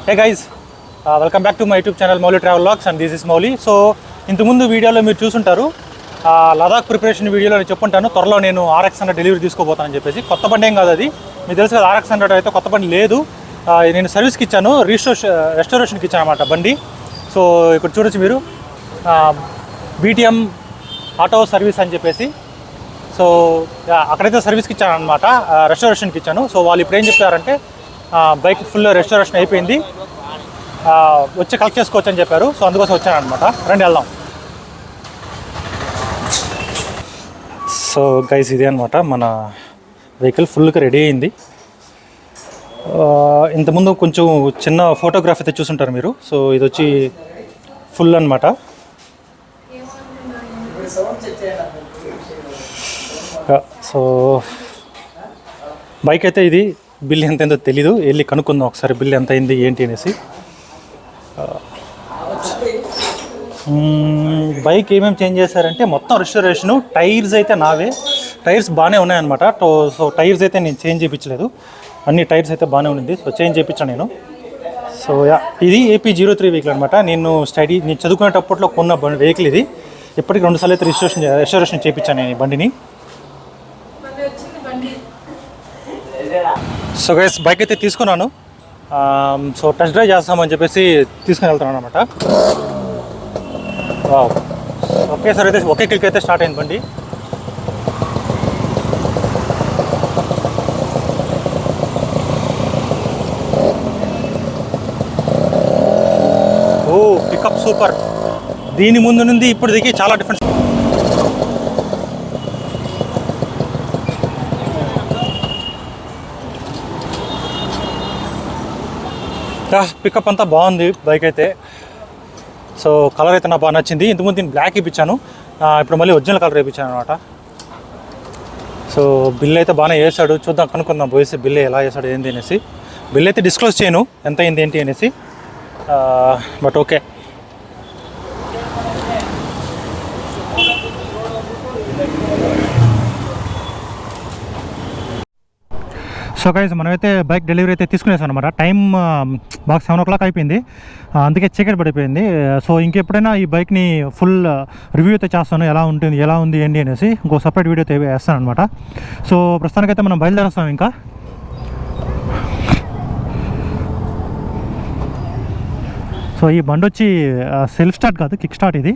Hey guys, welcome back to my YouTube channel Mouli Travel Vlogs and this is Mouli. So ఇంతకుముందు వీడియోలో మీరు చూసుంటారు Ladakh preparation వీడియోలో నేను చెప్పుంటాను త్వరలో నేను RX100 డెలివరీ తీసుకోబోతానని చెప్పేసి. కొత్త బండి ఏం కాదు, అది మీకు తెలుసు కదా. RX100 అయితే కొత్త బండి లేదు, నేను సర్వీస్కి ఇచ్చాను, రెస్టోరేషన్కి ఇచ్చాను అనమాట బండి. సో ఇక్కడ చూడొచ్చు మీరు BTM ఆటో సర్వీస్ అని చెప్పేసి. సో అక్కడైతే సర్వీస్కి ఇచ్చాను అనమాట, రెస్టోరేషన్కి ఇచ్చాను. సో వాళ్ళు ఇప్పుడు ఏం చెప్పారంటే బైక్ ఫుల్ రెస్టోరేషన్ అయిపోయింది, వచ్చి కలెక్ట్ చేసుకోవచ్చు అని చెప్పారు. సో అందుకోసం వచ్చాను అనమాట. రండి వెళ్దాం. సో గైస్ ఇదే అనమాట మన వెహికల్ ఫుల్గా రెడీ అయింది. ఇంతకుముందు కొంచెం చిన్న ఫోటోగ్రాఫ్ అయితే చూసుంటారు మీరు. సో ఇది వచ్చి ఫుల్ అనమాట. సో బైక్ అయితే ఇది బిల్ ఎంత అయిందో తెలీదు, వెళ్ళి కనుక్కుందాం ఒకసారి బిల్ ఎంత అయింది ఏంటి అనేసి. బైక్ ఏమేమి చేంజ్ చేశారంటే మొత్తం రెస్టోరేషను. టైర్స్ అయితే నావే, టైర్స్ బాగానే ఉన్నాయన్నమాట. సో టైర్స్ అయితే నేను చేంజ్ చేయించలేదు, అన్ని టైర్స్ అయితే బాగానే ఉంది. సో చేంజ్ చేయించాను నేను. సో ఇది AP03 వెహికల్ అనమాట. నేను చదువుకునేటప్పట్లో కొన్న వెహికల్ ఇది. ఇప్పటికి 2 సార్లు అయితే రెస్టోరేషన్ చేయించాను నేను ఈ బండిని. సో గైస్ బైక్ అయితే తీసుకున్నాను. సో టెస్ట్ డ్రైవ్ చేస్తామని చెప్పేసి తీసుకుని వెళ్తున్నాను అనమాట. ఒకేసారి అయితే ఒకే క్లిక్ అయితే స్టార్ట్ అయింది బండి. ఓ పికప్ సూపర్. దీని ముందు నుండి ఇప్పుడు దిగి చాలా డిఫరెన్స్. పికప్ అంతా బాగుంది బైక్ అయితే. సో కలర్ అయితే నాకు బాగా నచ్చింది. ఇంతకుముందు నేను బ్లాక్ ఇప్పించాను, ఇప్పుడు మళ్ళీ ఒరిజినల్ కలర్ వేయించాను అనమాట. సో బిల్ అయితే బాగానే వేసాడు, చూద్దాం కనుక్కుందాం పోయేసి బిల్ ఎలా వేసాడు ఏంటి అనేసి. బిల్ అయితే డిస్క్లోజ్ చేయను ఎంత అయింది ఏంటి అనేసి, బట్ ఓకే. సో గైస్ మనమైతే బైక్ డెలివరీ అయితే తీసుకునేసాం అనమాట. టైం బాగా 7 o'clock అయిపోయింది, అందుకే చీకటి పడిపోయింది. సో ఇంకెప్పుడైనా ఈ బైక్ని ఫుల్ రివ్యూ అయితే చేస్తాను, ఎలా ఉంది ఏంటి అనేసి. ఇంకో సపరేట్ వీడియో అయితే వేస్తాను అనమాట. సో ప్రస్తుతానికైతే మనం బయలుదేరేస్తాం. ఇంకా సో ఈ బండి వచ్చి సెల్ఫ్ స్టార్ట్ కాదు, కిక్ స్టార్ట్ ఇది.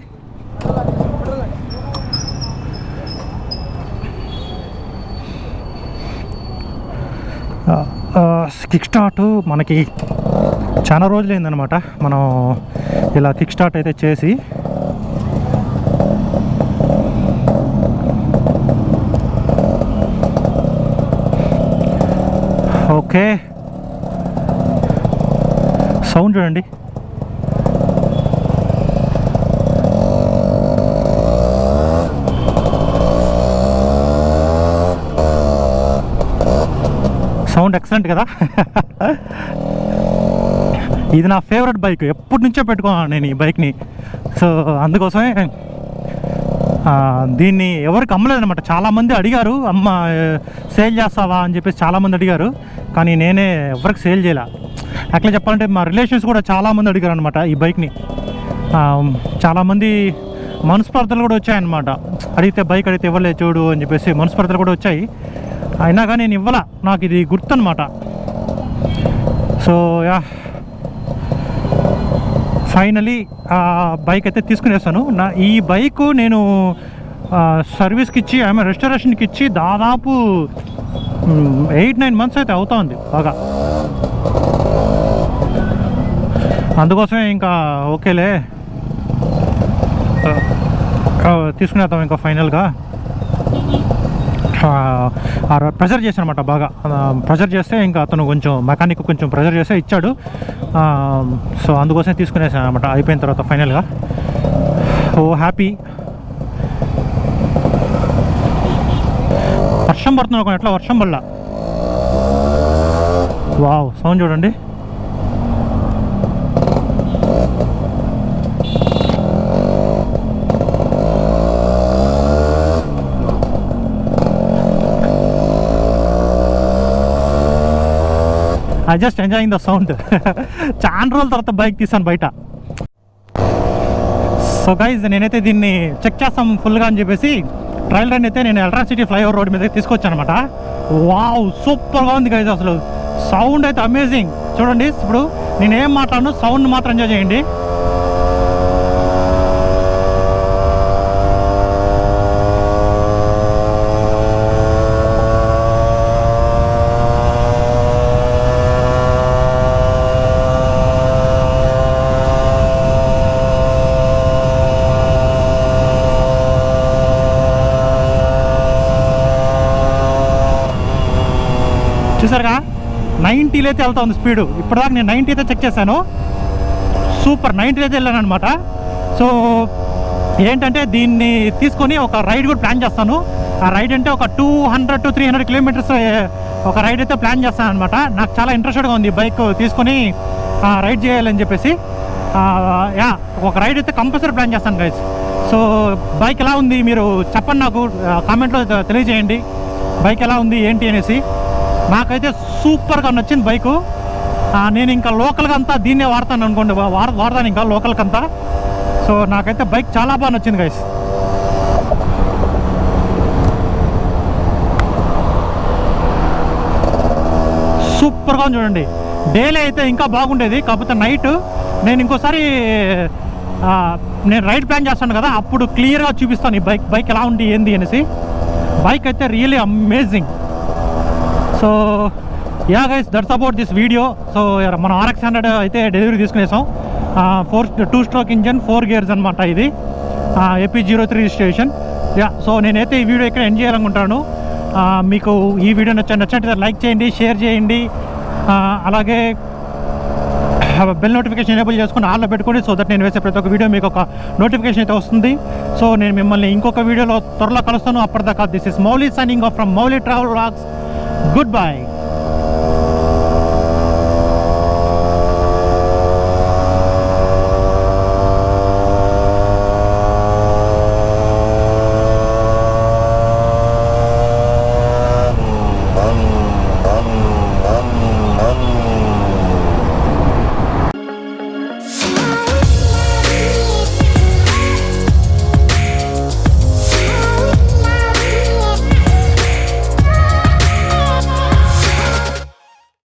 కిక్ స్టార్ట్ మనకి చాలా రోజులు అయిందనమాట మనం ఇలా కిక్ స్టార్ట్ అయితే చేసి. ఓకే సౌండ్ చూడండి. సౌండ్ ఎక్సలెంట్ కదా. ఇది నా ఫేవరెట్ బైక్, ఎప్పటి నుంచో పెట్టుకున్నాను నేను ఈ బైక్ని. సో అందుకోసమే దీన్ని ఎవరికి అమ్మలేదన్నమాట. చాలామంది అడిగారు, అమ్మ సేల్ చేస్తావా అని చెప్పేసి చాలామంది అడిగారు, కానీ నేనే ఎవరికి సేల్ చేయలే. అట్లా చెప్పాలంటే మా రిలేషన్స్ కూడా చాలామంది అడిగారు అనమాట ఈ బైక్ని. చాలామంది మనస్పర్ధలు కూడా వచ్చాయన్నమాట, బైక్ అడిగితే ఇవ్వలేదు చూడు అని చెప్పేసి మనస్పర్ధలు కూడా వచ్చాయి. అయినా కానీ నేను ఇవ్వాల, నాకు ఇది గుర్తు అనమాట. సో ఫైనలీ బైక్ అయితే తీసుకునేస్తాను. ఈ బైక్ నేను సర్వీస్కి ఇచ్చి రెస్టోరేషన్కి ఇచ్చి దాదాపు 8-9 months అయితే అవుతా ఉంది బాగా. అందుకోసమే ఇంకా ఓకేలే తీసుకునేద్దాం ఇంకా ఫైనల్గా. ప్రెజర్ చేశాను అనమాట, బాగా ప్రెజర్ చేస్తే ఇంకా అతను మెకానిక్ కొంచెం ప్రెజర్ చేస్తే ఇచ్చాడు. సో అందుకోసం తీసుకునేసాను అనమాట అయిపోయిన తర్వాత ఫైనల్గా. ఓ హ్యాపీ. వర్షం పడుతుంది, ఎట్లా వర్షం వల్ల. వావ్ సౌండ్ చూడండి. I just enjoying the sound. చాలా రోజుల తర్వాత బైక్ తీసాను బయట. సో గైజ్ నేనైతే దీన్ని చెక్ చేస్తాం ఫుల్గా అని చెప్పేసి ట్రయల్ రన్ అయితే నేను ఎలక్ట్రిసిటీ ఫ్లైఓవర్ రోడ్ మీద తీసుకొచ్చాను అనమాట. వావ్, సూపర్గా ఉంది గైజ్. అసలు సౌండ్ అయితే అమేజింగ్. చూడండి, ఇప్పుడు నేనేం మాట్లాడను, సౌండ్ మాత్రం ఎంజాయ్ చేయండి. చూసారుగా 90లో అయితే వెళ్తా ఉంది స్పీడు. ఇప్పటిదాకా నేను 90 అయితే చెక్ చేశాను. సూపర్ 90 అయితే వెళ్ళాను అనమాట. సో ఏంటంటే దీన్ని తీసుకొని ఒక రైడ్ కూడా ప్లాన్ చేస్తాను. ఆ రైడ్ అంటే ఒక 200 to 300 కిలోమీటర్స్ ఒక రైడ్ అయితే ప్లాన్ చేస్తాను అనమాట. నాకు చాలా ఇంట్రెస్టెడ్గా ఉంది బైక్ తీసుకొని రైడ్ చేయాలని చెప్పేసి. యా, ఒక రైడ్ అయితే కంపల్సరీ ప్లాన్ చేస్తాను గైస్. సో బైక్ ఎలా ఉంది మీరు చెప్పండి, నాకు కామెంట్లో తెలియజేయండి బైక్ ఎలా ఉంది ఏంటి అనేసి. నాకైతే సూపర్గా నచ్చింది బైకు. నేను ఇంకా లోకల్గా అంతా దీన్నే వాడతాను అనుకోండి, వాడతాను ఇంకా లోకల్కి అంతా. సో నాకైతే బైక్ చాలా బాగా నచ్చింది గైస్. సూపర్గా చూడండి. డైలీ అయితే ఇంకా బాగుండేది, కాకపోతే నైట్ నేను ఇంకోసారి నేను రైడ్ ప్లాన్ చేస్తాను కదా, అప్పుడు క్లియర్గా చూపిస్తాను ఈ బైక్ ఎలా ఉంది ఏంది అనేసి. బైక్ అయితే really amazing. So yeah guys, that's about this video. So మనం RX100 అయితే డెలివరీ తీసుకునేసాం. 2 స్ట్రోక్ ఇంజన్ 4 గేర్స్ అనమాట. ఇది AP03 రిజిస్ట్రేషన్. యా, సో నేనైతే ఈ వీడియో ఇక్కడ ఎండ్ చేయాలనుకుంటాను. మీకు ఈ వీడియో నచ్చినట్టు లైక్ చేయండి, షేర్ చేయండి. అలాగే బెల్ నోటిఫికేషన్ ఎనేబుల్ చేసుకుని ఆల్లో పెట్టుకోండి. సో దట్ నేను వేసే ప్రతి ఒక్క వీడియో మీకు ఒక నోటిఫికేషన్ అయితే వస్తుంది. సో నేను మిమ్మల్ని ఇంకొక వీడియోలో త్వరలో కలుస్తాను. అప్పటిదాకా this is Mouli signing off from Mouli travel vlogs. Goodbye.